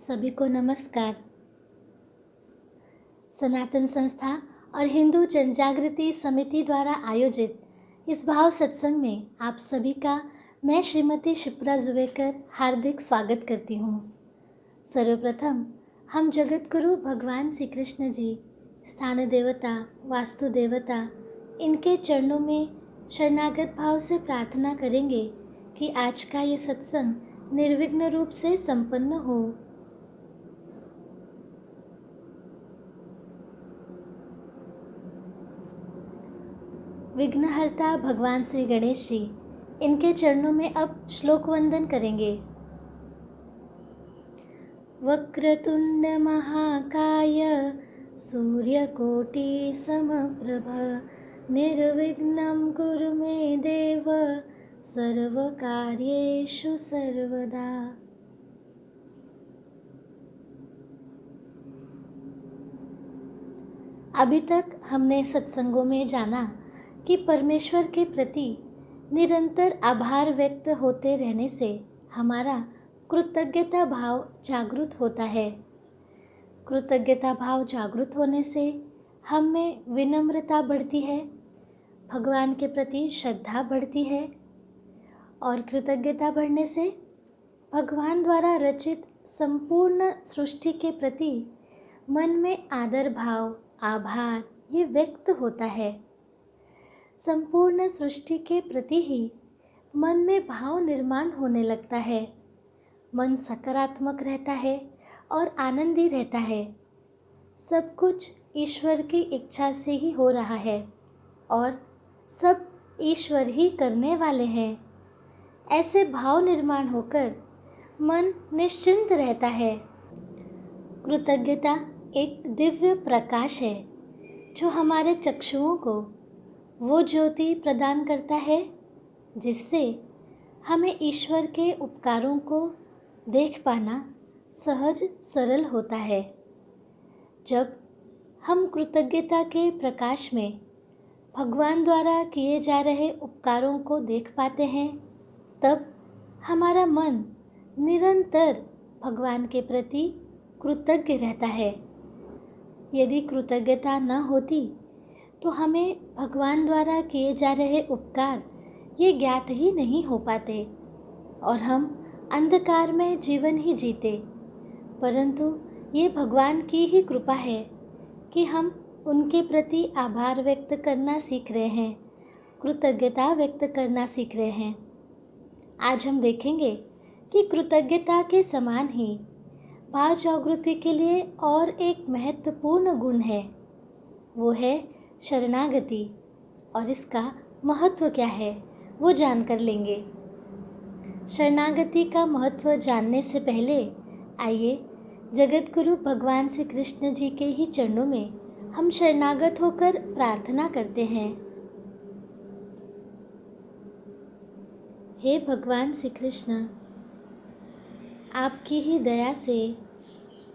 सभी को नमस्कार। सनातन संस्था और हिंदू जनजागृति समिति द्वारा आयोजित इस भाव सत्संग में आप सभी का मैं श्रीमती शिप्रा जुवेकर हार्दिक स्वागत करती हूँ। सर्वप्रथम हम जगत गुरु भगवान श्री कृष्ण जी, स्थान देवता, वास्तु देवता, इनके चरणों में शरणागत भाव से प्रार्थना करेंगे कि आज का ये सत्संग निर्विघ्न रूप से संपन्न हो। विघ्नहर्ता भगवान श्री गणेश जी, इनके चरणों में अब श्लोक वंदन करेंगे। वक्रतुंड महाकाय सूर्यकोटि समप्रभ निर्विघ्नं कुरु मे देव सर्वकार्येषु सर्वदा। अभी तक हमने सत्संगों में जाना कि परमेश्वर के प्रति निरंतर आभार व्यक्त होते रहने से हमारा कृतज्ञता भाव जागृत होता है। कृतज्ञता भाव जागृत होने से हम में विनम्रता बढ़ती है, भगवान के प्रति श्रद्धा बढ़ती है और कृतज्ञता बढ़ने से भगवान द्वारा रचित संपूर्ण सृष्टि के प्रति मन में आदर भाव, आभार ये व्यक्त होता है। संपूर्ण सृष्टि के प्रति ही मन में भाव निर्माण होने लगता है। मन सकारात्मक रहता है और आनंदी रहता है। सब कुछ ईश्वर की इच्छा से ही हो रहा है और सब ईश्वर ही करने वाले हैं। ऐसे भाव निर्माण होकर मन निश्चिंत रहता है। कृतज्ञता एक दिव्य प्रकाश है जो हमारे चक्षुओं को वो ज्योति प्रदान करता है जिससे हमें ईश्वर के उपकारों को देख पाना सहज सरल होता है। जब हम कृतज्ञता के प्रकाश में भगवान द्वारा किए जा रहे उपकारों को देख पाते हैं, तब हमारा मन निरंतर भगवान के प्रति कृतज्ञ रहता है। यदि कृतज्ञता न होती तो हमें भगवान द्वारा किए जा रहे उपकार ये ज्ञात ही नहीं हो पाते और हम अंधकार में जीवन ही जीते। परंतु ये भगवान की ही कृपा है कि हम उनके प्रति आभार व्यक्त करना सीख रहे हैं, कृतज्ञता व्यक्त करना सीख रहे हैं। आज हम देखेंगे कि कृतज्ञता के समान ही भाव जागृति के लिए और एक महत्वपूर्ण गुण है, वो है शरणागति। और इसका महत्व क्या है वो जानकर लेंगे। शरणागति का महत्व जानने से पहले आइए जगत गुरु भगवान श्री कृष्ण जी के ही चरणों में हम शरणागत होकर प्रार्थना करते हैं। हे भगवान श्री कृष्ण, आपकी ही दया से,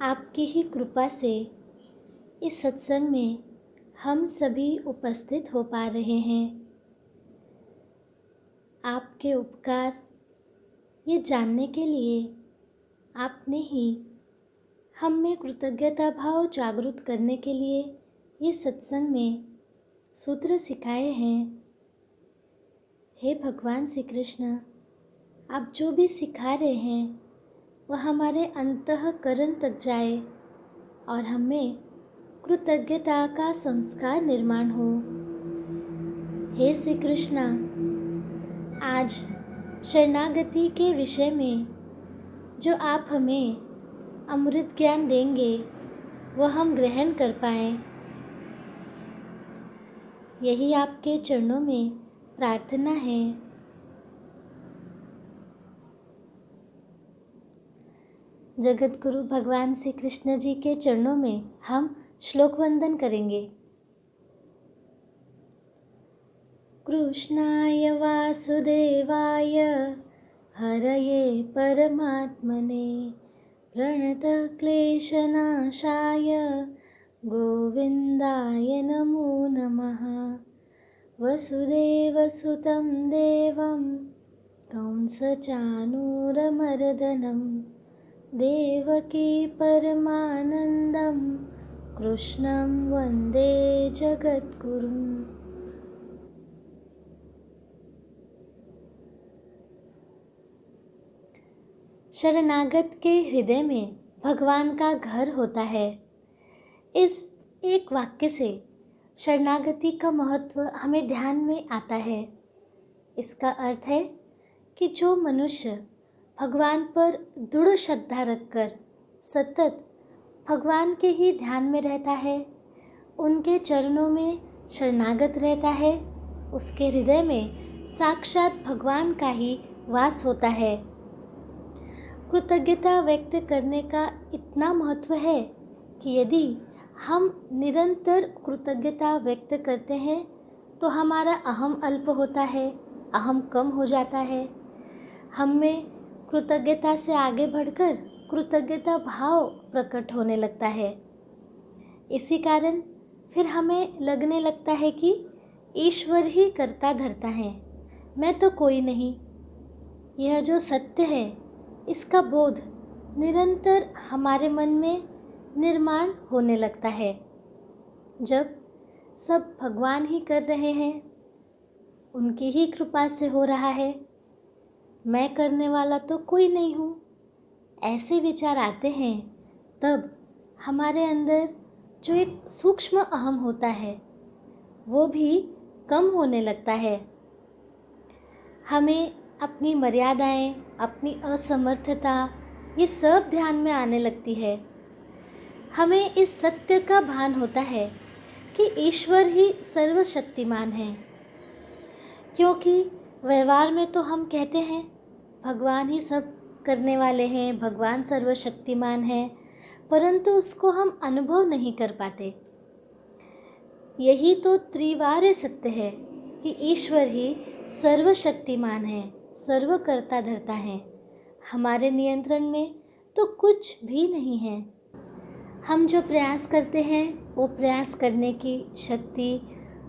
आपकी ही कृपा से इस सत्संग में हम सभी उपस्थित हो पा रहे हैं। आपके उपकार ये जानने के लिए आपने ही हम में कृतज्ञता भाव जागृत करने के लिए ये सत्संग में सूत्र सिखाए हैं। हे भगवान श्री कृष्ण, आप जो भी सिखा रहे हैं वह हमारे अंतःकरण तक जाए और हमें कृतज्ञता का संस्कार निर्माण हो। हे श्री कृष्णा, आज शरणागति के विषय में जो आप हमें अमृत ज्ञान देंगे वह हम ग्रहण कर पाएँ, यही आपके चरणों में प्रार्थना है। जगत गुरु भगवान श्री कृष्ण जी के चरणों में हम श्लोक वंदन करेंगे। कृष्णाय वासुदेवाय हरये परमात्मने प्रणतक्लेशनाशाय गोविन्दाय नमो नमः। वसुदेवसुतं देवं कंसचाणूरमर्दनं देवकी परमानन्दं कृष्णं वन्दे जगद्गुरुम्। शरणागत के हृदय में भगवान का घर होता है। इस एक वाक्य से शरणागति का महत्व हमें ध्यान में आता है। इसका अर्थ है कि जो मनुष्य भगवान पर दृढ़ श्रद्धा रखकर सतत भगवान के ही ध्यान में रहता है, उनके चरणों में शरणागत रहता है, उसके हृदय में साक्षात भगवान का ही वास होता है। कृतज्ञता व्यक्त करने का इतना महत्व है कि यदि हम निरंतर कृतज्ञता व्यक्त करते हैं तो हमारा अहम अल्प होता है, अहम कम हो जाता है। हम में कृतज्ञता से आगे बढ़कर कृतज्ञता भाव प्रकट होने लगता है। इसी कारण फिर हमें लगने लगता है कि ईश्वर ही करता धरता है, मैं तो कोई नहीं। यह जो सत्य है, इसका बोध निरंतर हमारे मन में निर्माण होने लगता है। जब सब भगवान ही कर रहे हैं, उनकी ही कृपा से हो रहा है, मैं करने वाला तो कोई नहीं हूँ, ऐसे विचार आते हैं, तब हमारे अंदर जो एक सूक्ष्म अहम होता है वो भी कम होने लगता है। हमें अपनी मर्यादाएं, अपनी असमर्थता, ये सब ध्यान में आने लगती है। हमें इस सत्य का भान होता है कि ईश्वर ही सर्वशक्तिमान है। क्योंकि व्यवहार में तो हम कहते हैं भगवान ही सब करने वाले हैं, भगवान सर्वशक्तिमान है, परंतु उसको हम अनुभव नहीं कर पाते। यही तो त्रिवार्य सत्य है कि ईश्वर ही सर्वशक्तिमान है, सर्वकर्ता धर्ता है। हमारे नियंत्रण में तो कुछ भी नहीं है। हम जो प्रयास करते हैं, वो प्रयास करने की शक्ति,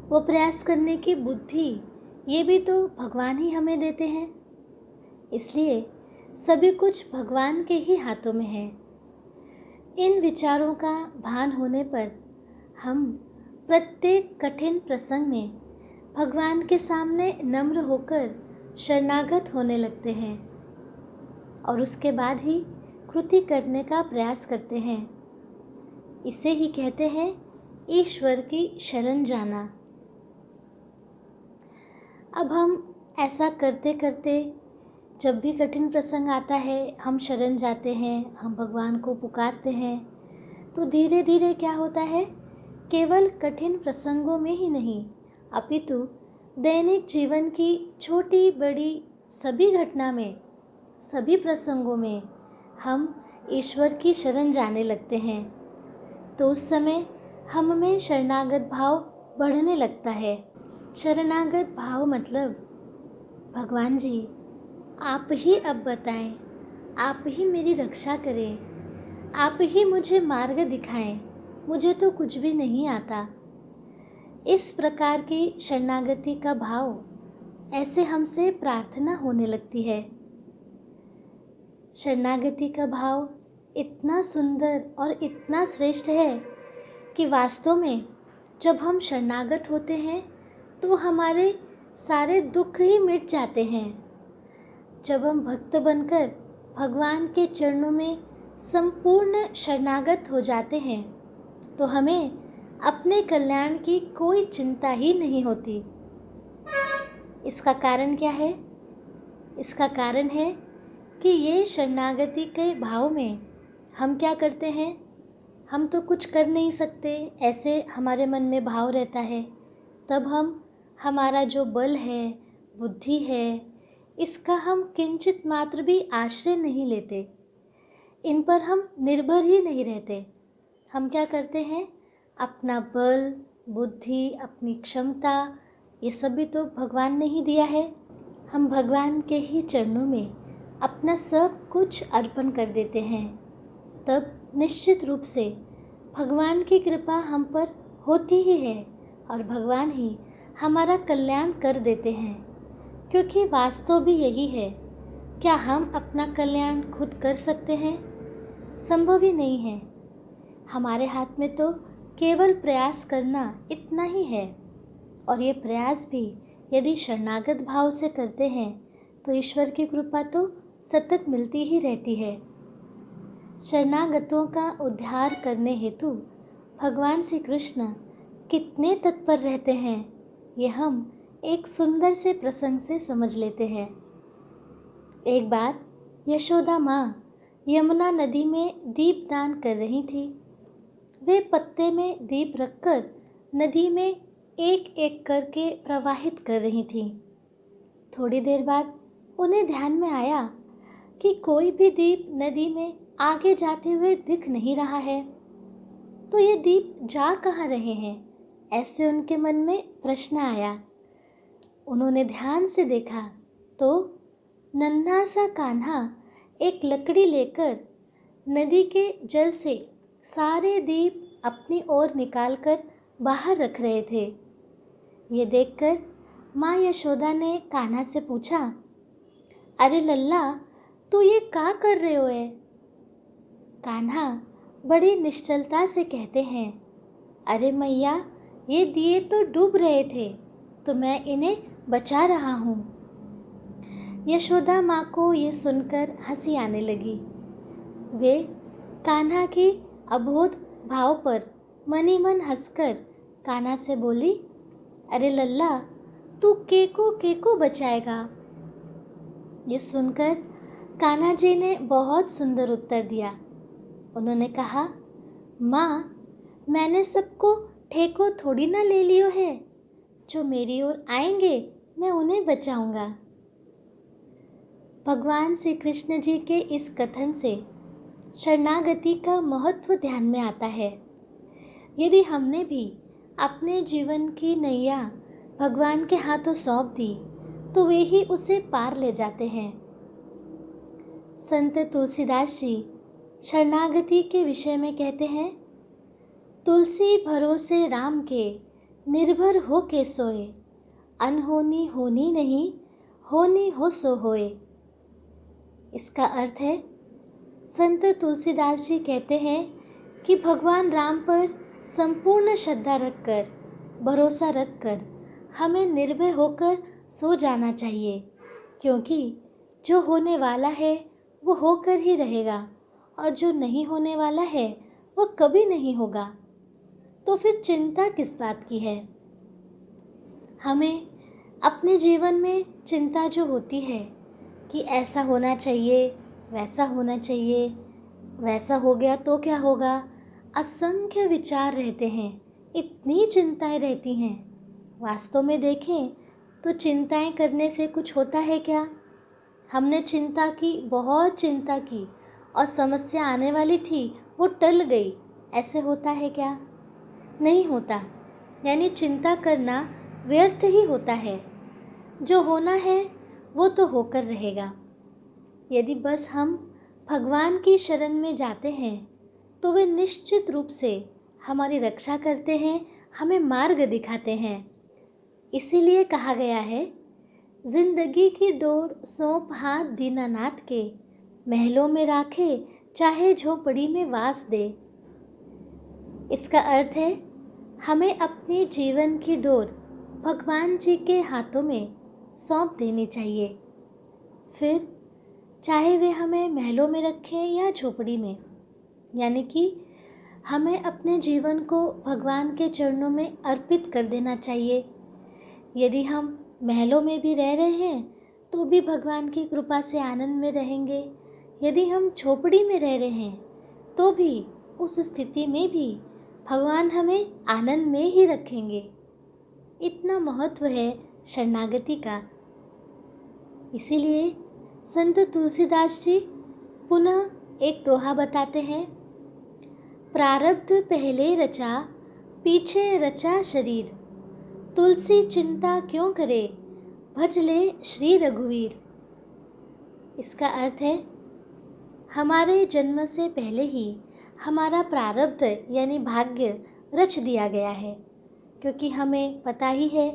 वो प्रयास करने की बुद्धि, ये भी तो भगवान ही हमें देते हैं। इसलिए सभी कुछ भगवान के ही हाथों में है। इन विचारों का भान होने पर हम प्रत्येक कठिन प्रसंग में भगवान के सामने नम्र होकर शरणागत होने लगते हैं और उसके बाद ही कृति करने का प्रयास करते हैं। इसे ही कहते हैं ईश्वर की शरण जाना। अब हम ऐसा करते करते जब भी कठिन प्रसंग आता है, हम शरण जाते हैं, हम भगवान को पुकारते हैं, तो धीरे धीरे क्या होता है, केवल कठिन प्रसंगों में ही नहीं अपितु दैनिक जीवन की छोटी बड़ी सभी घटना में, सभी प्रसंगों में हम ईश्वर की शरण जाने लगते हैं। तो उस समय हम में शरणागत भाव बढ़ने लगता है। शरणागत भाव मतलब भगवान जी आप ही अब बताएं, आप ही मेरी रक्षा करें, आप ही मुझे मार्ग दिखाएं, मुझे तो कुछ भी नहीं आता। इस प्रकार की शरणागति का भाव ऐसे हमसे प्रार्थना होने लगती है। शरणागति का भाव इतना सुंदर और इतना श्रेष्ठ है कि वास्तव में जब हम शरणागत होते हैं तो हमारे सारे दुख ही मिट जाते हैं। जब हम भक्त बनकर भगवान के चरणों में संपूर्ण शरणागत हो जाते हैं तो हमें अपने कल्याण की कोई चिंता ही नहीं होती। इसका कारण क्या है? इसका कारण है कि ये शरणागति के भाव में हम क्या करते हैं, हम तो कुछ कर नहीं सकते, ऐसे हमारे मन में भाव रहता है। तब हम हमारा जो बल है, बुद्धि है, इसका हम किंचित मात्र भी आश्रय नहीं लेते, इन पर हम निर्भर ही नहीं रहते। हम क्या करते हैं, अपना बल, बुद्धि, अपनी क्षमता, ये सब भी तो भगवान ने ही दिया है। हम भगवान के ही चरणों में अपना सब कुछ अर्पण कर देते हैं। तब निश्चित रूप से भगवान की कृपा हम पर होती ही है और भगवान ही हमारा कल्याण कर देते हैं। क्योंकि वास्तव भी यही है, क्या हम अपना कल्याण खुद कर सकते हैं? संभव ही नहीं है। हमारे हाथ में तो केवल प्रयास करना इतना ही है, और ये प्रयास भी यदि शरणागत भाव से करते हैं तो ईश्वर की कृपा तो सतत मिलती ही रहती है। शरणागतों का उद्धार करने हेतु भगवान श्री कृष्ण कितने तत्पर रहते हैं, ये हम एक सुंदर से प्रसंग से समझ लेते हैं। एक बार यशोदा माँ यमुना नदी में दीप दान कर रही थी। वे पत्ते में दीप रखकर नदी में एक एक करके प्रवाहित कर रही थी। थोड़ी देर बाद उन्हें ध्यान में आया कि कोई भी दीप नदी में आगे जाते हुए दिख नहीं रहा है, तो ये दीप जा कहाँ रहे हैं, ऐसे उनके मन में प्रश्न आया। उन्होंने ध्यान से देखा तो नन्हा सा कान्हा एक लकड़ी लेकर नदी के जल से सारे दीप अपनी ओर निकालकर बाहर रख रहे थे। ये देखकर माँ यशोदा ने कान्हा से पूछा, अरे लल्ला, तू ये क्या कर रहे हो है? कान्हा बड़ी निश्चलता से कहते हैं, अरे मैया, ये दिए तो डूब रहे थे, तो मैं इन्हें बचा रहा हूँ। यशोदा माँ को ये सुनकर हंसी आने लगी। वे कान्हा के अबोध भाव पर मनी मन हंसकर कान्हा से बोली, अरे लल्ला, तू केको बचाएगा? ये सुनकर कान्हा जी ने बहुत सुंदर उत्तर दिया। उन्होंने कहा, माँ, मैंने सबको ठेको थोड़ी ना ले लियो है, जो मेरी ओर आएंगे मैं उन्हें बचाऊंगा। भगवान श्री कृष्ण जी के इस कथन से शरणागति का महत्व ध्यान में आता है। यदि हमने भी अपने जीवन की नैया भगवान के हाथों सौंप दी तो वे ही उसे पार ले जाते हैं। संत तुलसीदास जी शरणागति के विषय में कहते हैं, तुलसी भरोसे राम के निर्भर हो के सोए, अनहोनी होनी नहीं, होनी हो सो होए। इसका अर्थ है, संत तुलसीदास जी कहते हैं कि भगवान राम पर संपूर्ण श्रद्धा रखकर, भरोसा रखकर हमें निर्भय होकर सो जाना चाहिए, क्योंकि जो होने वाला है वो होकर ही रहेगा, और जो नहीं होने वाला है वो कभी नहीं होगा। तो फिर चिंता किस बात की है? हमें अपने जीवन में चिंता जो होती है कि ऐसा होना चाहिए, वैसा होना चाहिए, वैसा हो गया तो क्या होगा, असंख्य विचार रहते हैं, इतनी चिंताएं रहती हैं। वास्तव में देखें तो चिंताएं करने से कुछ होता है क्या? हमने चिंता की, बहुत चिंता की, और समस्या आने वाली थी वो टल गई, ऐसे होता है क्या? नहीं होता। यानी चिंता करना व्यर्थ ही होता है। जो होना है वो तो होकर रहेगा। यदि बस हम भगवान की शरण में जाते हैं तो वे निश्चित रूप से हमारी रक्षा करते हैं, हमें मार्ग दिखाते हैं। इसीलिए कहा गया है, जिंदगी की डोर सौंप हाथ दीनानाथ के, महलों में राखे चाहे झोपड़ी में वास दे। इसका अर्थ है, हमें अपनी जीवन की डोर भगवान जी के हाथों में सौंप देनी चाहिए। फिर चाहे वे हमें महलों में रखें या झोपड़ी में, यानी कि हमें अपने जीवन को भगवान के चरणों में अर्पित कर देना चाहिए। यदि हम महलों में भी रह रहे हैं तो भी भगवान की कृपा से आनंद में रहेंगे। यदि हम झोपड़ी में रह रहे हैं तो भी उस स्थिति में भी भगवान हमें आनंद में ही रखेंगे। इतना महत्व है शरणागति का। इसीलिए संत तुलसीदास जी पुनः एक दोहा बताते हैं, प्रारब्ध पहले रचा, पीछे रचा शरीर, तुलसी चिंता क्यों करे, भज ले श्री रघुवीर। इसका अर्थ है, हमारे जन्म से पहले ही हमारा प्रारब्ध यानी भाग्य रच दिया गया है, क्योंकि हमें पता ही है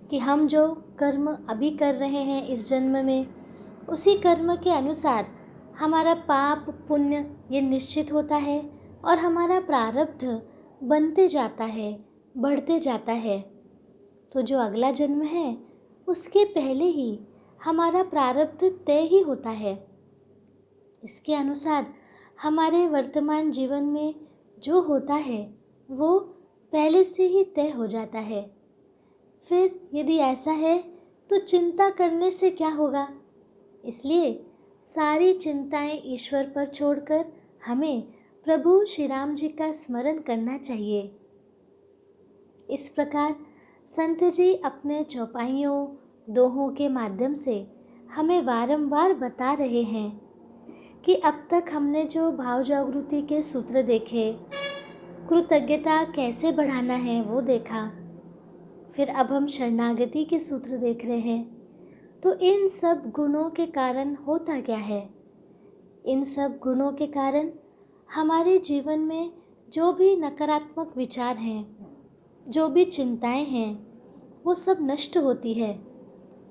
कि हम जो कर्म अभी कर रहे हैं इस जन्म में, उसी कर्म के अनुसार हमारा पाप पुण्य ये निश्चित होता है और हमारा प्रारब्ध बनते जाता है, बढ़ते जाता है। तो जो अगला जन्म है उसके पहले ही हमारा प्रारब्ध तय ही होता है। इसके अनुसार हमारे वर्तमान जीवन में जो होता है वो पहले से ही तय हो जाता है। फिर यदि ऐसा है तो चिंता करने से क्या होगा? इसलिए सारी चिंताएं ईश्वर पर छोड़कर हमें प्रभु श्री राम जी का स्मरण करना चाहिए। इस प्रकार संत जी अपने चौपाइयों दोहों के माध्यम से हमें वारंवार बता रहे हैं कि अब तक हमने जो भाव जागृति के सूत्र देखे, कृतज्ञता कैसे बढ़ाना है वो देखा, फिर अब हम शरणागति के सूत्र देख रहे हैं। तो इन सब गुणों के कारण होता क्या है? इन सब गुणों के कारण हमारे जीवन में जो भी नकारात्मक विचार हैं, जो भी चिंताएं हैं, वो सब नष्ट होती है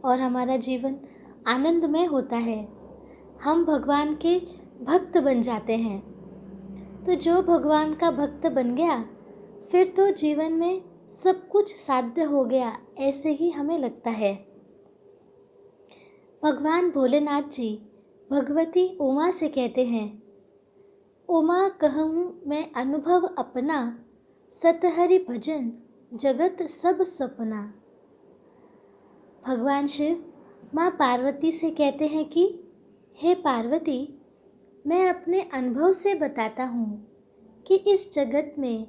और हमारा जीवन आनंदमय होता है। हम भगवान के भक्त बन जाते हैं। तो जो भगवान का भक्त बन गया फिर तो जीवन में सब कुछ साध्य हो गया, ऐसे ही हमें लगता है। भगवान भोलेनाथ जी भगवती उमा से कहते हैं, उमा कहूँ मैं अनुभव अपना, सतहरि भजन जगत सब सपना। भगवान शिव माँ पार्वती से कहते हैं कि हे पार्वती, मैं अपने अनुभव से बताता हूँ कि इस जगत में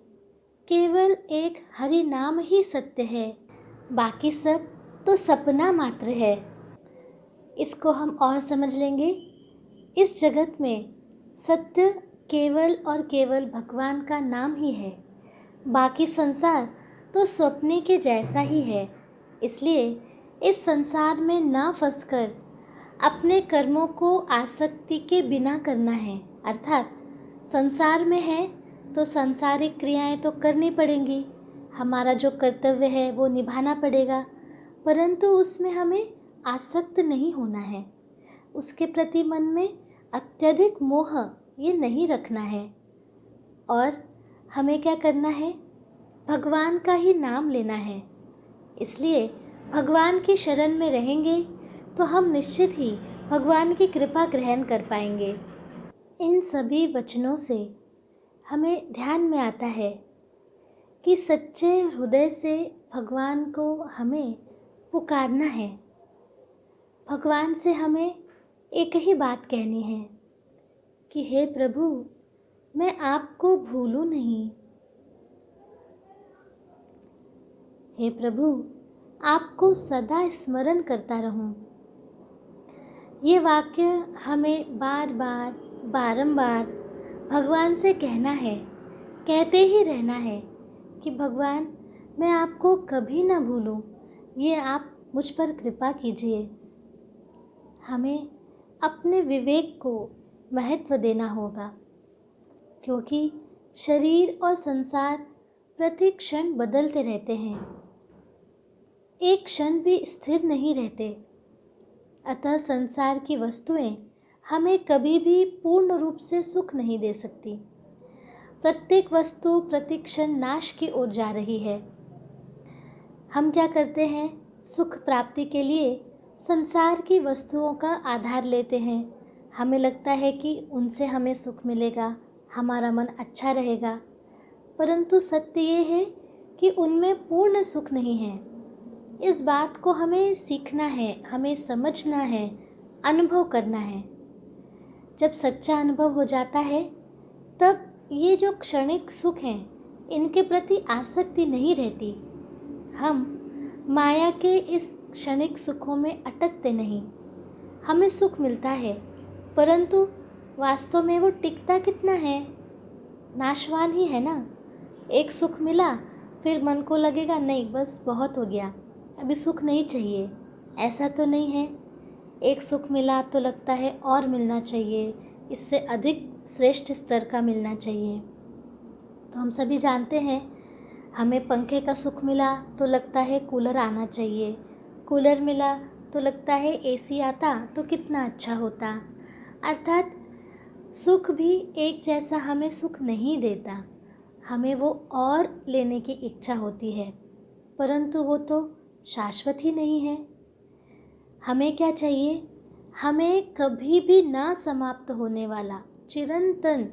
केवल एक हरि नाम ही सत्य है, बाकी सब तो सपना मात्र है। इसको हम और समझ लेंगे। इस जगत में सत्य केवल और केवल भगवान का नाम ही है, बाकी संसार तो स्वप्ने के जैसा ही है। इसलिए इस संसार में ना फंसकर अपने कर्मों को आसक्ति के बिना करना है। अर्थात संसार में है तो सांसारिक क्रियाएं तो करनी पड़ेंगी, हमारा जो कर्तव्य है वो निभाना पड़ेगा, परंतु उसमें हमें आसक्त नहीं होना है। उसके प्रति मन में अत्यधिक मोह ये नहीं रखना है। और हमें क्या करना है? भगवान का ही नाम लेना है। इसलिए भगवान की शरण में रहेंगे तो हम निश्चित ही भगवान की कृपा ग्रहण कर पाएंगे। इन सभी वचनों से हमें ध्यान में आता है कि सच्चे हृदय से भगवान को हमें पुकारना है। भगवान से हमें एक ही बात कहनी है कि हे प्रभु, मैं आपको भूलूं नहीं। हे प्रभु, आपको सदा स्मरण करता रहूं। ये वाक्य हमें बार बार बारंबार भगवान से कहना है, कहते ही रहना है कि भगवान, मैं आपको कभी ना भूलूं, ये आप मुझ पर कृपा कीजिए। हमें अपने विवेक को महत्व देना होगा, क्योंकि शरीर और संसार प्रति क्षण बदलते रहते हैं, एक क्षण भी स्थिर नहीं रहते। अतः संसार की वस्तुएं हमें कभी भी पूर्ण रूप से सुख नहीं दे सकती। प्रत्येक वस्तु प्रति क्षण नाश की ओर जा रही है। हम क्या करते हैं? सुख प्राप्ति के लिए संसार की वस्तुओं का आधार लेते हैं। हमें लगता है कि उनसे हमें सुख मिलेगा, हमारा मन अच्छा रहेगा, परंतु सत्य ये है कि उनमें पूर्ण सुख नहीं है। इस बात को हमें सीखना है, हमें समझना है, अनुभव करना है। जब सच्चा अनुभव हो जाता है तब ये जो क्षणिक सुख हैं इनके प्रति आसक्ति नहीं रहती। हम माया के इस क्षणिक सुखों में अटकते नहीं। हमें सुख मिलता है, परंतु वास्तव में वो टिकता कितना है? नाशवान ही है ना। एक सुख मिला फिर मन को लगेगा नहीं, बस बहुत हो गया, अभी सुख नहीं चाहिए। ऐसा तो नहीं है। एक सुख मिला तो लगता है और मिलना चाहिए, इससे अधिक श्रेष्ठ स्तर का मिलना चाहिए। तो हम सभी जानते हैं, हमें पंखे का सुख मिला तो लगता है कूलर आना चाहिए, कूलर मिला तो लगता है एसी आता तो कितना अच्छा होता। अर्थात सुख भी एक जैसा हमें सुख नहीं देता, हमें वो और लेने की इच्छा होती है, परंतु वो तो शाश्वत ही नहीं है। हमें क्या चाहिए? हमें कभी भी ना समाप्त होने वाला चिरंतन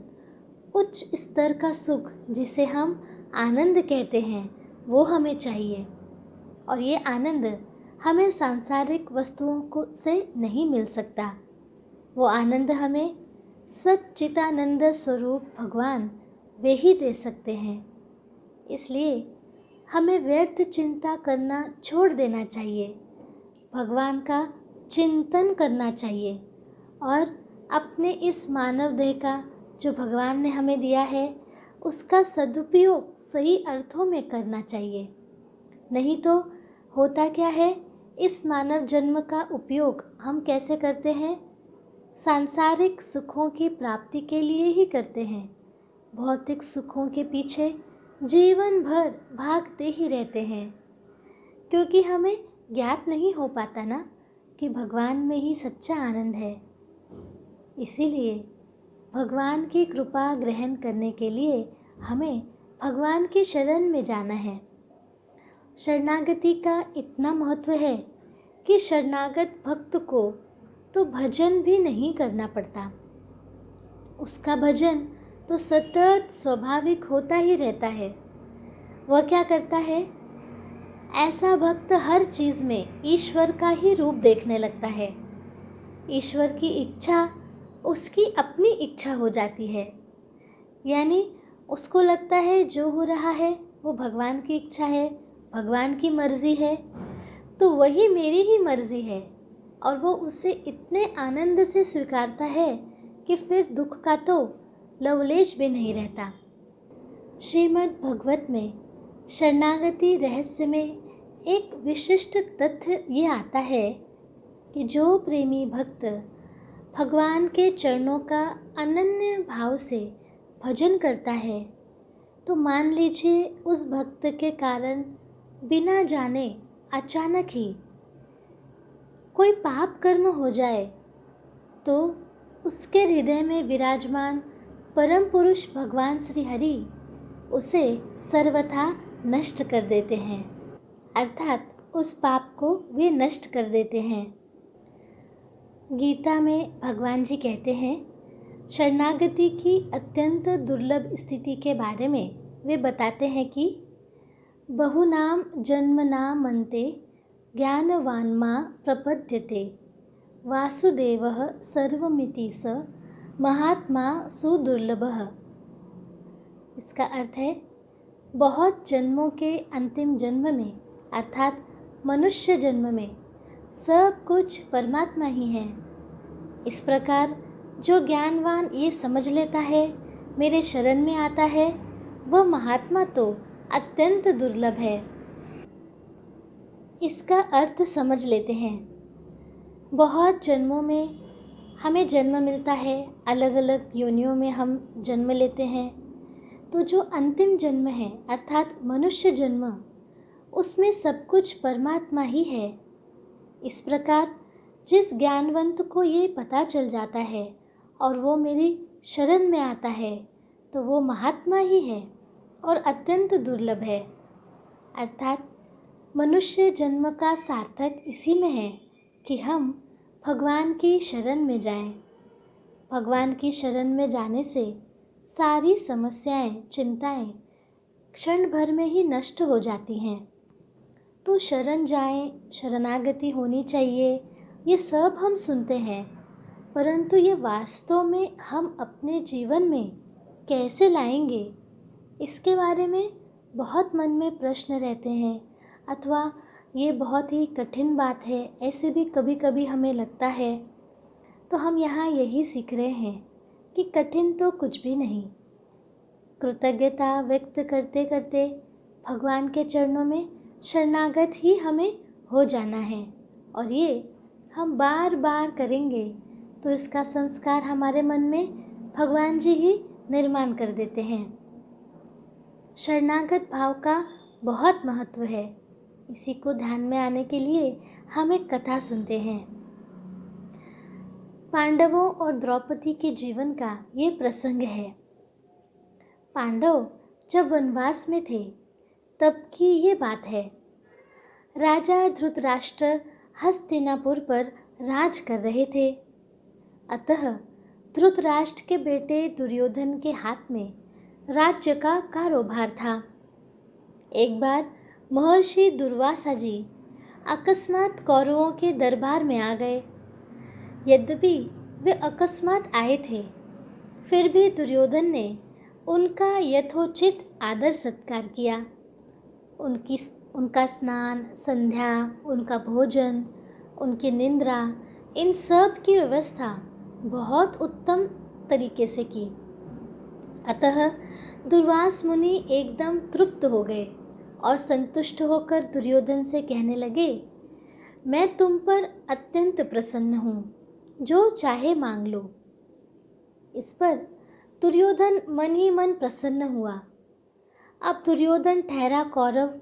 उच्च स्तर का सुख, जिसे हम आनंद कहते हैं, वो हमें चाहिए। और ये आनंद हमें सांसारिक वस्तुओं को से नहीं मिल सकता। वो आनंद हमें सच्चिदानंद स्वरूप भगवान वे ही दे सकते हैं। इसलिए हमें व्यर्थ चिंता करना छोड़ देना चाहिए, भगवान का चिंतन करना चाहिए और अपने इस मानव देह का जो भगवान ने हमें दिया है उसका सदुपयोग सही अर्थों में करना चाहिए। नहीं तो होता क्या है, इस मानव जन्म का उपयोग हम कैसे करते हैं? सांसारिक सुखों की प्राप्ति के लिए ही करते हैं। भौतिक सुखों के पीछे जीवन भर भागते ही रहते हैं, क्योंकि हमें ज्ञात नहीं हो पाता ना कि भगवान में ही सच्चा आनंद है। इसीलिए भगवान की कृपा ग्रहण करने के लिए हमें भगवान की शरण में जाना है। शरणागति का इतना महत्व है कि शरणागत भक्त को तो भजन भी नहीं करना पड़ता, उसका भजन तो सतत स्वाभाविक होता ही रहता है। वह क्या करता है? ऐसा भक्त हर चीज़ में ईश्वर का ही रूप देखने लगता है। ईश्वर की इच्छा उसकी अपनी इच्छा हो जाती है, यानी उसको लगता है जो हो रहा है वो भगवान की इच्छा है, भगवान की मर्ज़ी है, तो वही मेरी ही मर्ज़ी है। और वो उसे इतने आनंद से स्वीकारता है कि फिर दुख का तो लवलेश भी नहीं रहता। श्रीमद् भगवत में शरणागति रहस्य में एक विशिष्ट तथ्य ये आता है कि जो प्रेमी भक्त भगवान के चरणों का अनन्य भाव से भजन करता है, तो मान लीजिए उस भक्त के कारण बिना जाने अचानक ही कोई पाप कर्म हो जाए, तो उसके हृदय में विराजमान परम पुरुष भगवान श्री हरि उसे सर्वथा नष्ट कर देते हैं, अर्थात उस पाप को वे नष्ट कर देते हैं। गीता में भगवान जी कहते हैं, शरणागति की अत्यंत दुर्लभ स्थिति के बारे में वे बताते हैं कि बहुनाम जन्मनाम अन्ते ज्ञानवान्मा प्रपद्यते वासुदेवः सर्वमिति स महात्मा सुदुर्लभः। इसका अर्थ है, बहुत जन्मों के अंतिम जन्म में अर्थात मनुष्य जन्म में सब कुछ परमात्मा ही है। इस प्रकार जो ज्ञानवान ये समझ लेता है, मेरे शरण में आता है, वह महात्मा तो अत्यंत दुर्लभ है। इसका अर्थ समझ लेते हैं। बहुत जन्मों में हमें जन्म मिलता है, अलग अलग योनियों में हम जन्म लेते हैं, तो जो अंतिम जन्म है अर्थात मनुष्य जन्म, उसमें सब कुछ परमात्मा ही है। इस प्रकार जिस ज्ञानवंत को ये पता चल जाता है और वो मेरी शरण में आता है, तो वो महात्मा ही है और अत्यंत दुर्लभ है। अर्थात मनुष्य जन्म का सार्थक इसी में है कि हम भगवान की शरण में जाएं। भगवान की शरण में जाने से सारी समस्याएं, चिंताएं क्षण भर में ही नष्ट हो जाती हैं। तो शरण जाएं, शरणागति होनी चाहिए, ये सब हम सुनते हैं, परंतु ये वास्तव में हम अपने जीवन में कैसे लाएंगे, इसके बारे में बहुत मन में प्रश्न रहते हैं, अथवा ये बहुत ही कठिन बात है, ऐसे भी कभी कभी हमें लगता है। तो हम यहाँ यही सीख रहे हैं कि कठिन तो कुछ भी नहीं। कृतज्ञता व्यक्त करते करते भगवान के चरणों में शरणागत ही हमें हो जाना है, और ये हम बार बार करेंगे तो इसका संस्कार हमारे मन में भगवान जी ही निर्माण कर देते हैं। शरणागत भाव का बहुत महत्व है। इसी को ध्यान में आने के लिए हम एक कथा सुनते हैं। पांडवों और द्रौपदी के जीवन का ये प्रसंग है। पांडव जब वनवास में थे तब की ये बात है। राजा धृतराष्ट्र हस्तिनापुर पर राज कर रहे थे। अतः धृतराष्ट्र के बेटे दुर्योधन के हाथ में राज्य का कारोबार था। एक बार महर्षि दुर्वासा जी अकस्मात कौरवों के दरबार में आ गए। यद्यपि वे अकस्मात आए थे, फिर भी दुर्योधन ने उनका यथोचित आदर सत्कार किया। उनका स्नान, संध्या, उनका भोजन, उनकी निंद्रा, इन सब की व्यवस्था बहुत उत्तम तरीके से की। अतः दुर्वास मुनि एकदम तृप्त हो गए और संतुष्ट होकर दुर्योधन से कहने लगे, मैं तुम पर अत्यंत प्रसन्न हूँ, जो चाहे मांग लो। इस पर दुर्योधन मन ही मन प्रसन्न हुआ। अब दुर्योधन ठहरा कौरव,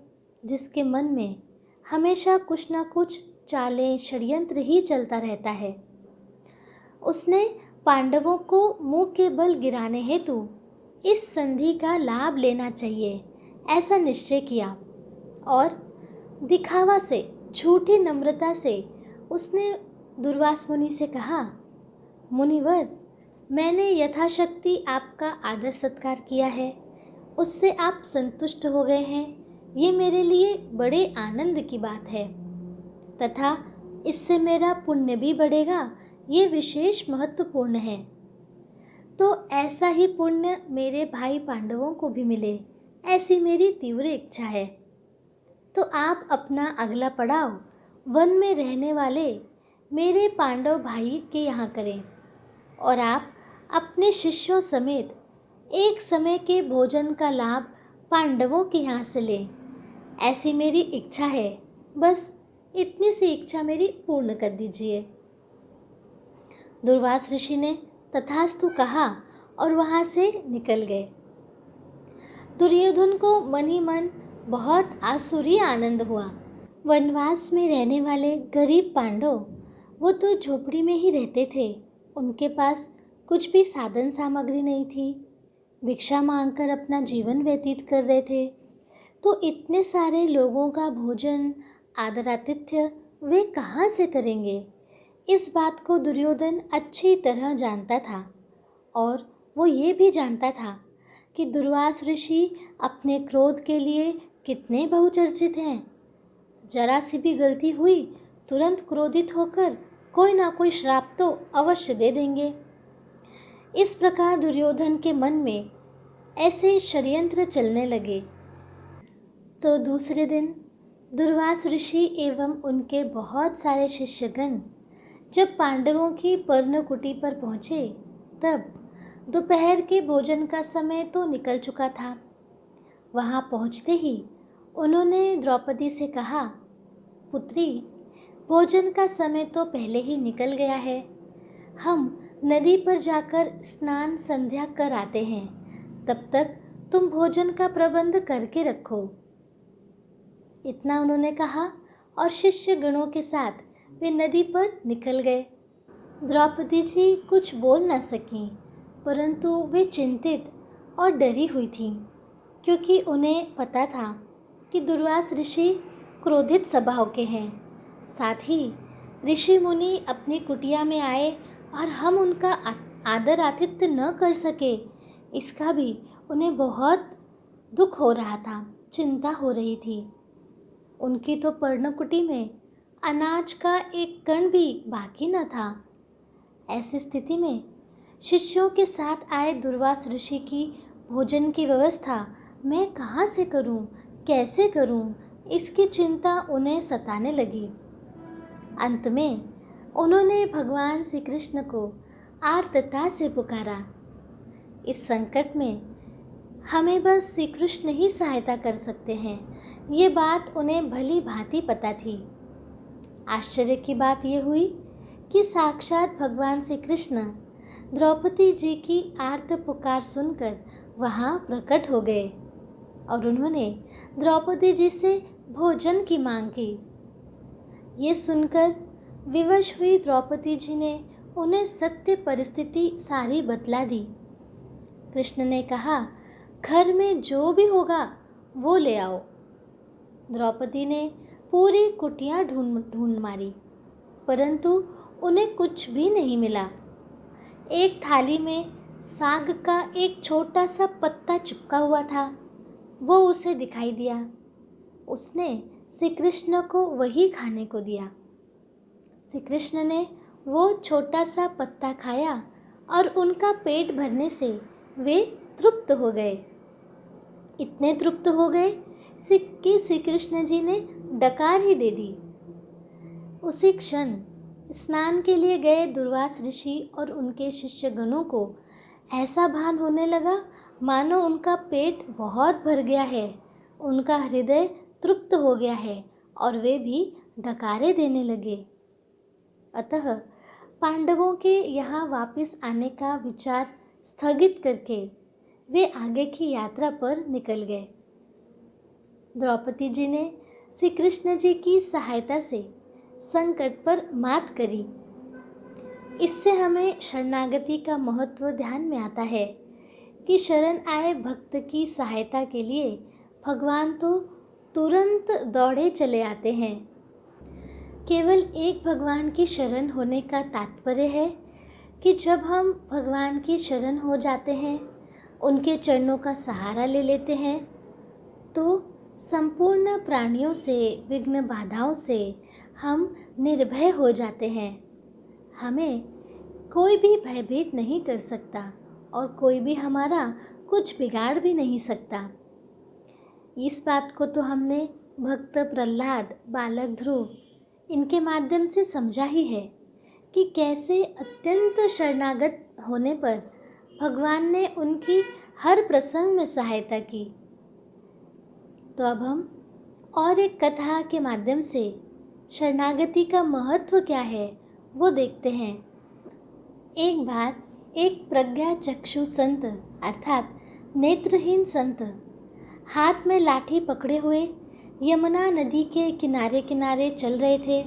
जिसके मन में हमेशा कुछ न कुछ चालें, षड्यंत्र ही चलता रहता है। उसने पांडवों को मुंह के बल गिराने हेतु इस संधि का लाभ लेना चाहिए, ऐसा निश्चय किया और दिखावा से, झूठी नम्रता से उसने दुर्वास मुनि से कहा, मुनिवर, मैंने यथाशक्ति आपका आदर सत्कार किया है, उससे आप संतुष्ट हो गए हैं, ये मेरे लिए बड़े आनंद की बात है तथा इससे मेरा पुण्य भी बढ़ेगा, ये विशेष महत्वपूर्ण है। तो ऐसा ही पुण्य मेरे भाई पांडवों को भी मिले, ऐसी मेरी तीव्र इच्छा है। तो आप अपना अगला पड़ाव वन में रहने वाले मेरे पांडव भाई के यहाँ करें और आप अपने शिष्यों समेत एक समय के भोजन का लाभ पांडवों के यहाँ से लें, ऐसी मेरी इच्छा है। बस इतनी सी इच्छा मेरी पूर्ण कर दीजिए। दुर्वास ऋषि ने तथास्तु कहा और वहाँ से निकल गए। दुर्योधन को मन ही मन बहुत आसुरी आनंद हुआ। वनवास में रहने वाले गरीब पांडव, वो तो झोपड़ी में ही रहते थे, उनके पास कुछ भी साधन सामग्री नहीं थी, भिक्षा मांगकर अपना जीवन व्यतीत कर रहे थे। तो इतने सारे लोगों का भोजन, आदरातिथ्य वे कहाँ से करेंगे? इस बात को दुर्योधन अच्छी तरह जानता था और वो ये भी जानता था कि दुर्वास ऋषि अपने क्रोध के लिए कितने बहुचर्चित हैं। जरा सी भी गलती हुई तुरंत क्रोधित होकर कोई ना कोई श्राप तो अवश्य दे देंगे। इस प्रकार दुर्योधन के मन में ऐसे षड्यंत्र चलने लगे। तो दूसरे दिन दुर्वास ऋषि एवं उनके बहुत सारे शिष्यगण जब पांडवों की पर्णकुटी पर पहुँचे, तब दोपहर के भोजन का समय तो निकल चुका था। वहाँ पहुँचते ही उन्होंने द्रौपदी से कहा, पुत्री, भोजन का समय तो पहले ही निकल गया है, हम नदी पर जाकर स्नान संध्या कर आते हैं, तब तक तुम भोजन का प्रबंध करके रखो। इतना उन्होंने कहा और शिष्य गणों के साथ वे नदी पर निकल गए। द्रौपदी जी कुछ बोल न सकीं, परंतु वे चिंतित और डरी हुई थीं, क्योंकि उन्हें पता था कि दुर्वास ऋषि क्रोधित स्वभाव के हैं। साथ ही ऋषि मुनि अपनी कुटिया में आए और हम उनका आदर आतिथ्य न कर सके, इसका भी उन्हें बहुत दुख हो रहा था, चिंता हो रही थी। उनकी तो पर्णकुटी में अनाज का एक कण भी बाकी न था। ऐसी स्थिति में शिष्यों के साथ आए दुर्वास ऋषि की भोजन की व्यवस्था मैं कहाँ से करूँ, कैसे करूँ, इसकी चिंता उन्हें सताने लगी। अंत में उन्होंने भगवान श्री कृष्ण को आर्तता से पुकारा। इस संकट में हमें बस श्री कृष्ण ही सहायता कर सकते हैं, ये बात उन्हें भली भांति पता थी। आश्चर्य की बात यह हुई कि साक्षात भगवान श्री कृष्ण द्रौपदी जी की आर्त पुकार सुनकर वहाँ प्रकट हो गए और उन्होंने द्रौपदी जी से भोजन की मांग की। ये सुनकर विवश हुई द्रौपदी जी ने उन्हें सत्य परिस्थिति सारी बतला दी। कृष्ण ने कहा, घर में जो भी होगा वो ले आओ। द्रौपदी ने पूरी कुटिया ढूंढ ढूंढ मारी, परंतु उन्हें कुछ भी नहीं मिला। एक थाली में साग का एक छोटा सा पत्ता चिपका हुआ था, वो उसे दिखाई दिया। उसने श्री कृष्ण को वही खाने को दिया। श्री कृष्ण ने वो छोटा सा पत्ता खाया और उनका पेट भरने से वे तृप्त हो गए। इतने तृप्त हो गए कि श्री कृष्ण जी ने डकार ही दे दी। उसी क्षण स्नान के लिए गए दुर्वास ऋषि और उनके शिष्यगणों को ऐसा भान होने लगा मानो उनका पेट बहुत भर गया है, उनका हृदय तृप्त हो गया है और वे भी डकारे देने लगे। अतः पांडवों के यहाँ वापस आने का विचार स्थगित करके वे आगे की यात्रा पर निकल गए। द्रौपदी जी ने श्री कृष्ण जी की सहायता से संकट पर मात करी। इससे हमें शरणागति का महत्व ध्यान में आता है कि शरण आए भक्त की सहायता के लिए भगवान तो तुरंत दौड़े चले आते हैं। केवल एक भगवान की शरण होने का तात्पर्य है कि जब हम भगवान की शरण हो जाते हैं, उनके चरणों का सहारा ले लेते हैं, तो संपूर्ण प्राणियों से, विघ्न बाधाओं से हम निर्भय हो जाते हैं। हमें कोई भी भयभीत नहीं कर सकता और कोई भी हमारा कुछ बिगाड़ भी नहीं सकता। इस बात को तो हमने भक्त प्रहलाद, बालक ध्रुव, इनके माध्यम से समझा ही है कि कैसे अत्यंत शरणागत होने पर भगवान ने उनकी हर प्रसंग में सहायता की। तो अब हम और एक कथा के माध्यम से शरणागति का महत्व क्या है वो देखते हैं। एक बार एक प्रज्ञा चक्षु संत अर्थात नेत्रहीन संत हाथ में लाठी पकड़े हुए यमुना नदी के किनारे किनारे चल रहे थे।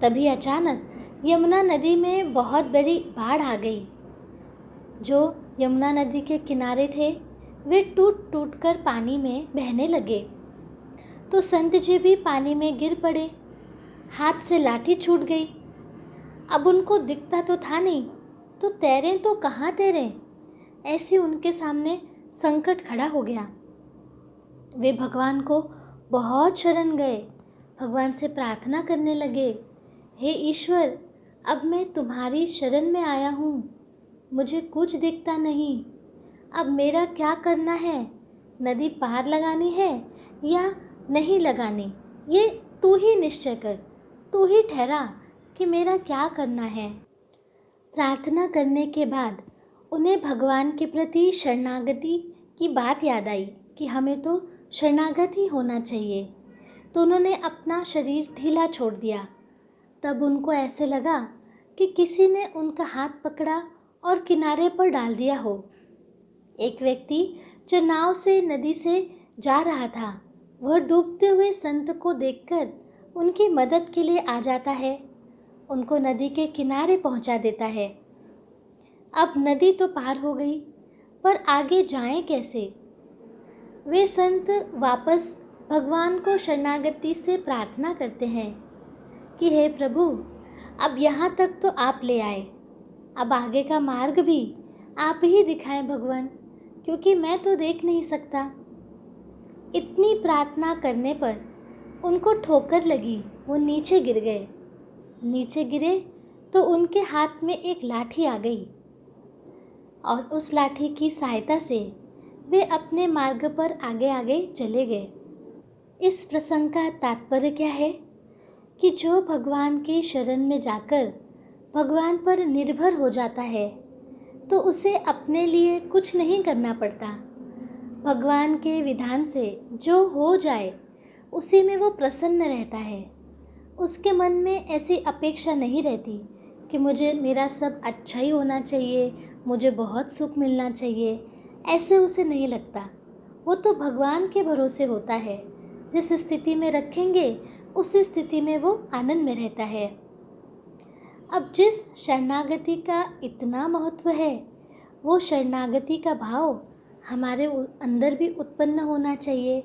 तभी अचानक यमुना नदी में बहुत बड़ी बाढ़ आ गई। जो यमुना नदी के किनारे थे वे टूट टूट कर पानी में बहने लगे। तो संत जी भी पानी में गिर पड़े, हाथ से लाठी छूट गई। अब उनको दिखता तो था नहीं, तो तैरें तो कहाँ तैरें, ऐसे उनके सामने संकट खड़ा हो गया। वे भगवान को बहुत शरण गए, भगवान से प्रार्थना करने लगे, हे ईश्वर, अब मैं तुम्हारी शरण में आया हूँ, मुझे कुछ दिखता नहीं, अब मेरा क्या करना है, नदी पार लगानी है या नहीं लगानी, ये तू ही निश्चय कर, तू ही ठहरा कि मेरा क्या करना है। प्रार्थना करने के बाद उन्हें भगवान के प्रति शरणागति की बात याद आई कि हमें तो शरणागत ही होना चाहिए। तो उन्होंने अपना शरीर ढीला छोड़ दिया। तब उनको ऐसे लगा कि किसी ने उनका हाथ पकड़ा और किनारे पर डाल दिया हो। एक व्यक्ति जो नाव से नदी से जा रहा था, वह डूबते हुए संत को देखकर उनकी मदद के लिए आ जाता है, उनको नदी के किनारे पहुंचा देता है। अब नदी तो पार हो गई, पर आगे जाएं कैसे? वे संत वापस भगवान को शरणागति से प्रार्थना करते हैं कि हे प्रभु, अब यहाँ तक तो आप ले आए, अब आगे का मार्ग भी आप ही दिखाएं भगवान, क्योंकि मैं तो देख नहीं सकता। इतनी प्रार्थना करने पर उनको ठोकर लगी, वो नीचे गिर गए। नीचे गिरे तो उनके हाथ में एक लाठी आ गई और उस लाठी की सहायता से वे अपने मार्ग पर आगे आगे चले गए। इस प्रसंग का तात्पर्य क्या है कि जो भगवान की शरण में जाकर भगवान पर निर्भर हो जाता है, तो उसे अपने लिए कुछ नहीं करना पड़ता। भगवान के विधान से जो हो जाए उसी में वो प्रसन्न रहता है। उसके मन में ऐसी अपेक्षा नहीं रहती कि मुझे मेरा सब अच्छा ही होना चाहिए, मुझे बहुत सुख मिलना चाहिए, ऐसे उसे नहीं लगता। वो तो भगवान के भरोसे होता है, जिस स्थिति में रखेंगे उस स्थिति में वो आनंद में रहता है। अब जिस शरणागति का इतना महत्व है, वो शरणागति का भाव हमारे अंदर भी उत्पन्न होना चाहिए,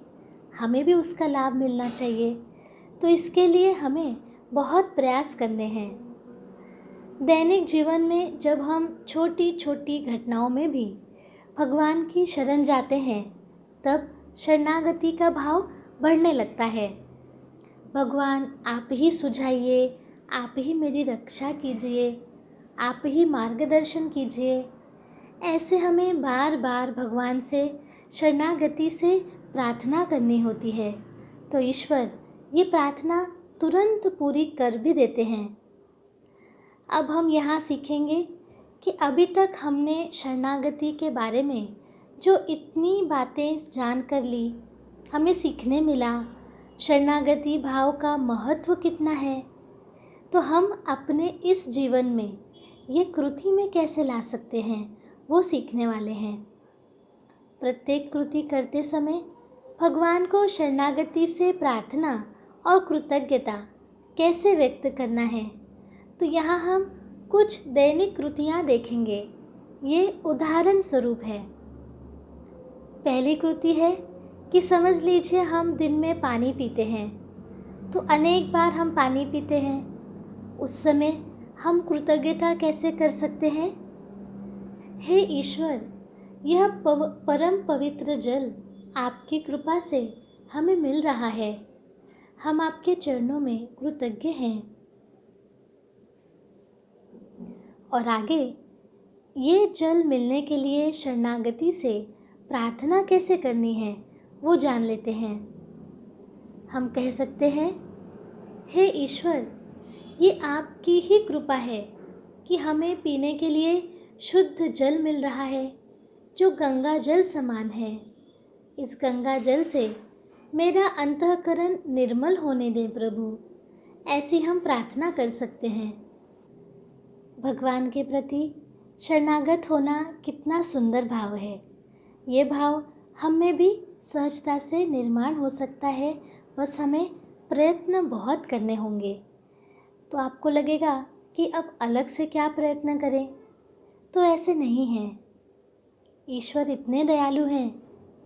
हमें भी उसका लाभ मिलना चाहिए। तो इसके लिए हमें बहुत प्रयास करने हैं। दैनिक जीवन में जब हम छोटी छोटी घटनाओं में भी भगवान की शरण जाते हैं, तब शरणागति का भाव बढ़ने लगता है। भगवान आप ही सुझाइए, आप ही मेरी रक्षा कीजिए, आप ही मार्गदर्शन कीजिए। ऐसे हमें बार बार भगवान से शरणागति से प्रार्थना करनी होती है। तो ईश्वर ये प्रार्थना तुरंत पूरी कर भी देते हैं। अब हम यहाँ सीखेंगे कि अभी तक हमने शरणागति के बारे में जो इतनी बातें जान कर ली, हमें सीखने मिला शरणागति भाव का महत्व कितना है, तो हम अपने इस जीवन में ये कृति में कैसे ला सकते हैं, वो सीखने वाले हैं। प्रत्येक कृति करते समय भगवान को शरणागति से प्रार्थना और कृतज्ञता कैसे व्यक्त करना है, तो यहाँ हम कुछ दैनिक कृतियाँ देखेंगे। ये उदाहरण स्वरूप है। पहली कृति है कि समझ लीजिए हम दिन में पानी पीते हैं, तो अनेक बार हम पानी पीते हैं। उस समय हम कृतज्ञता कैसे कर सकते हैं? हे ईश्वर, यह परम पवित्र जल आपकी कृपा से हमें मिल रहा है। हम आपके चरणों में कृतज्ञ हैं। और आगे ये जल मिलने के लिए शरणागति से प्रार्थना कैसे करनी है, वो जान लेते हैं। हम कह सकते हैं, हे ईश्वर, ये आपकी ही कृपा है कि हमें पीने के लिए शुद्ध जल मिल रहा है, जो गंगा जल समान है। इस गंगा जल से मेरा अंतःकरण निर्मल होने दे प्रभु। ऐसी हम प्रार्थना कर सकते हैं। भगवान के प्रति शरणागत होना कितना सुंदर भाव है। ये भाव हम में भी सहजता से निर्माण हो सकता है, बस हमें प्रयत्न बहुत करने होंगे। तो आपको लगेगा कि अब अलग से क्या प्रयत्न करें, तो ऐसे नहीं है। ईश्वर इतने दयालु हैं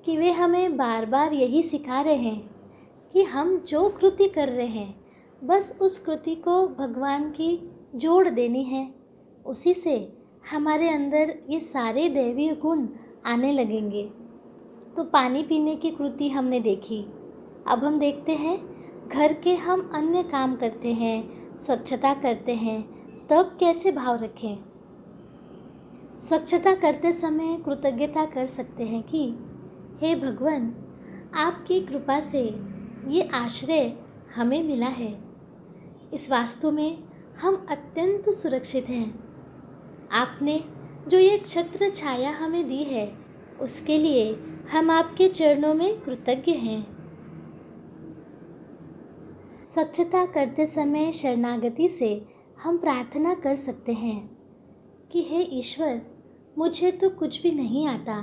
कि वे हमें बार बार यही सिखा रहे हैं कि हम जो कृति कर रहे हैं, बस उस कृति को भगवान की जोड़ देनी है। उसी से हमारे अंदर ये सारे दैवीय गुण आने लगेंगे। तो पानी पीने की कृति हमने देखी। अब हम देखते हैं घर के हम अन्य काम करते हैं, स्वच्छता करते हैं, तब कैसे भाव रखें। स्वच्छता करते समय कृतज्ञता कर सकते हैं कि हे भगवान, आपकी कृपा से ये आश्रय हमें मिला है। इस वास्तु में हम अत्यंत सुरक्षित हैं। आपने जो ये छत्र छाया हमें दी है, उसके लिए हम आपके चरणों में कृतज्ञ हैं। स्वच्छता करते समय शरणागति से हम प्रार्थना कर सकते हैं कि हे ईश्वर, मुझे तो कुछ भी नहीं आता,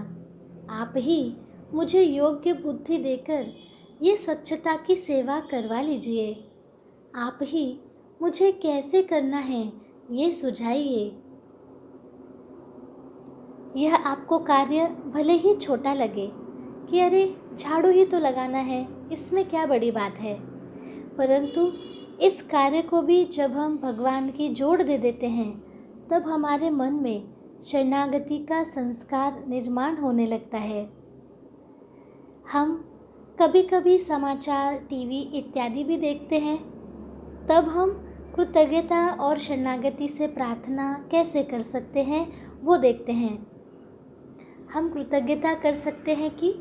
आप ही मुझे योग्य बुद्धि देकर ये स्वच्छता की सेवा करवा लीजिए। आप ही मुझे कैसे करना है ये सुझाइए। यह आपको कार्य भले ही छोटा लगे कि अरे झाड़ू ही तो लगाना है, इसमें क्या बड़ी बात है, परंतु इस कार्य को भी जब हम भगवान की जोड़ दे देते हैं, तब हमारे मन में शरणागति का संस्कार निर्माण होने लगता है। हम कभी कभी समाचार, टीवी इत्यादि भी देखते हैं, तब हम कृतज्ञता और शरणागति से प्रार्थना कैसे कर सकते हैं, वो देखते हैं। हम कृतज्ञता कर सकते हैं कि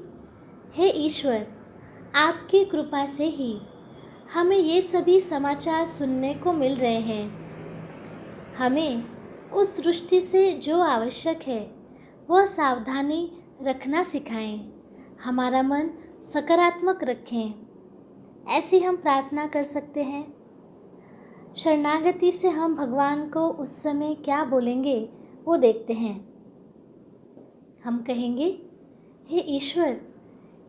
हे ईश्वर, आपकी कृपा से ही हमें ये सभी समाचार सुनने को मिल रहे हैं। हमें उस दृष्टि से जो आवश्यक है वह सावधानी रखना सिखाएं, हमारा मन सकारात्मक रखें। ऐसी हम प्रार्थना कर सकते हैं। शरणागति से हम भगवान को उस समय क्या बोलेंगे, वो देखते हैं। हम कहेंगे, हे ईश्वर,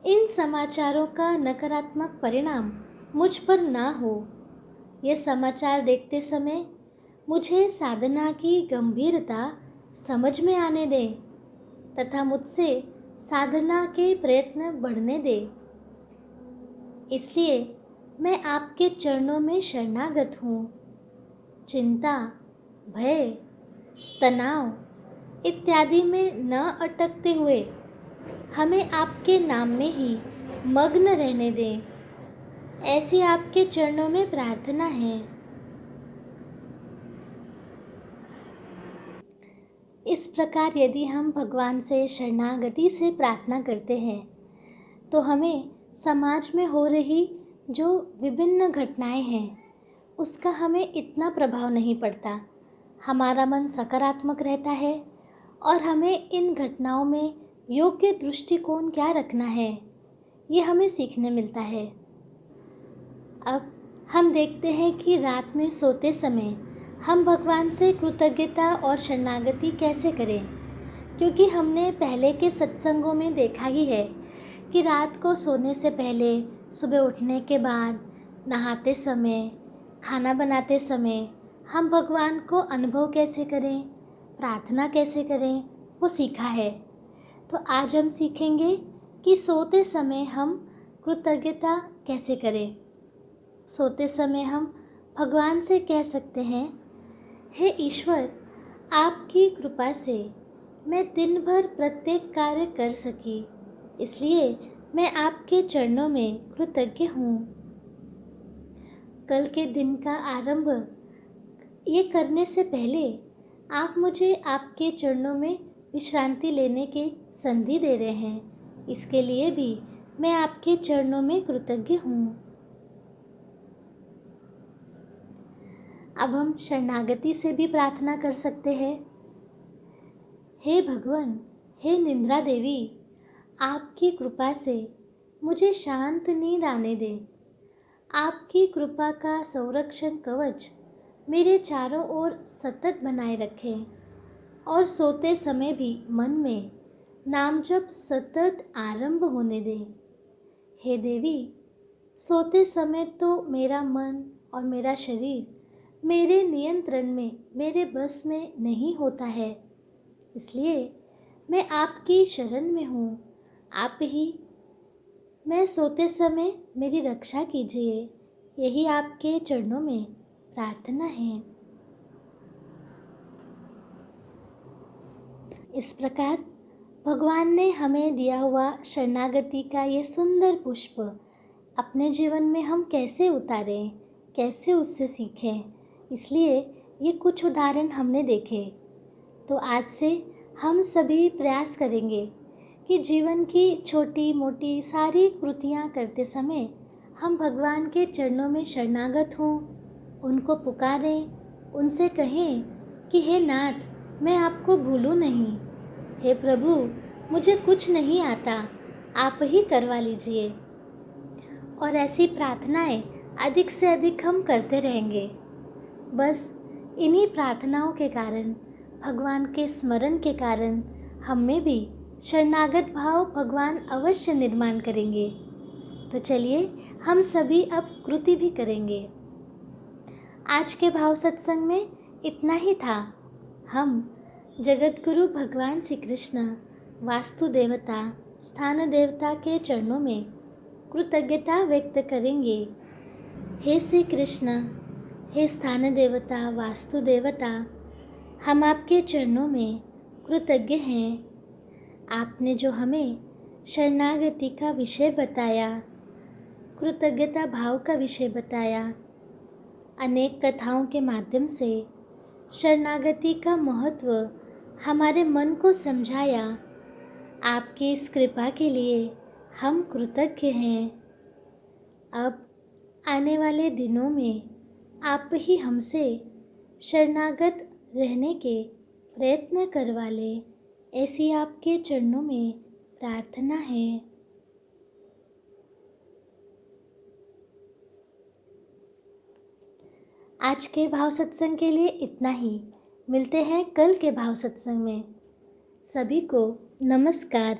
इन समाचारों का नकारात्मक परिणाम मुझ पर ना हो। ये समाचार देखते समय मुझे साधना की गंभीरता समझ में आने दे तथा मुझसे साधना के प्रयत्न बढ़ने दे। इसलिए मैं आपके चरणों में शरणागत हूँ। चिंता, भय, तनाव इत्यादि में न अटकते हुए हमें आपके नाम में ही मग्न रहने दें, ऐसी आपके चरणों में प्रार्थना है। इस प्रकार यदि हम भगवान से शरणागति से प्रार्थना करते हैं तो हमें समाज में हो रही जो विभिन्न घटनाएं हैं उसका हमें इतना प्रभाव नहीं पड़ता। हमारा मन सकारात्मक रहता है और हमें इन घटनाओं में योग्य दृष्टिकोण क्या रखना है ये हमें सीखने मिलता है। अब हम देखते हैं कि रात में सोते समय हम भगवान से कृतज्ञता और शरणागति कैसे करें, क्योंकि हमने पहले के सत्संगों में देखा ही है कि रात को सोने से पहले, सुबह उठने के बाद, नहाते समय, खाना बनाते समय हम भगवान को अनुभव कैसे करें, प्रार्थना कैसे करें, वो सीखा है। तो आज हम सीखेंगे कि सोते समय हम कृतज्ञता कैसे करें। सोते समय हम भगवान से कह सकते हैं, हे ईश्वर, आपकी कृपा से मैं दिन भर प्रत्येक कार्य कर सकी, इसलिए मैं आपके चरणों में कृतज्ञ हूँ। कल के दिन का आरंभ ये करने से पहले आप मुझे आपके चरणों में विश्रांति लेने की संधि दे रहे हैं, इसके लिए भी मैं आपके चरणों में कृतज्ञ हूँ। अब हम शरणागति से भी प्रार्थना कर सकते हैं। हे भगवान, हे निंद्रा देवी, आपकी कृपा से मुझे शांत नींद आने दें। आपकी कृपा का संरक्षण कवच मेरे चारों ओर सतत बनाए रखें और सोते समय भी मन में नाम जप सतत आरंभ होने दें। हे देवी, सोते समय तो मेरा मन और मेरा शरीर मेरे नियंत्रण में, मेरे बस में नहीं होता है, इसलिए मैं आपकी शरण में हूँ। आप ही मैं सोते समय मेरी रक्षा कीजिए, यही आपके चरणों में प्रार्थना है। इस प्रकार भगवान ने हमें दिया हुआ शरणागति का ये सुंदर पुष्प अपने जीवन में हम कैसे उतारें, कैसे उससे सीखें, इसलिए ये कुछ उदाहरण हमने देखे। तो आज से हम सभी प्रयास करेंगे कि जीवन की छोटी मोटी सारी कृतियाँ करते समय हम भगवान के चरणों में शरणागत हों, उनको पुकारें, उनसे कहें कि हे नाथ, मैं आपको भूलूं नहीं। हे प्रभु, मुझे कुछ नहीं आता, आप ही करवा लीजिए। और ऐसी प्रार्थनाएं अधिक से अधिक हम करते रहेंगे। बस इन्हीं प्रार्थनाओं के कारण, भगवान के स्मरण के कारण हम में भी शरणागत भाव भगवान अवश्य निर्माण करेंगे। तो चलिए हम सभी अब कृति भी करेंगे। आज के भाव सत्संग में इतना ही था। हम जगत गुरु भगवान श्री कृष्ण, वास्तु देवता, स्थान देवता के चरणों में कृतज्ञता व्यक्त करेंगे। हे श्री कृष्ण, हे स्थान देवता, वास्तु देवता, हम आपके चरणों में कृतज्ञ हैं। आपने जो हमें शरणागति का विषय बताया, कृतज्ञता भाव का विषय बताया, अनेक कथाओं के माध्यम से शरणागति का महत्व हमारे मन को समझाया, आपकी इस कृपा के लिए हम कृतज्ञ हैं। अब आने वाले दिनों में आप ही हमसे शरणागत रहने के प्रयत्न करवा लें, ऐसी आपके चरणों में प्रार्थना है। आज के भाव सत्संग के लिए इतना ही। मिलते हैं कल के भाव सत्संग में। सभी को नमस्कार।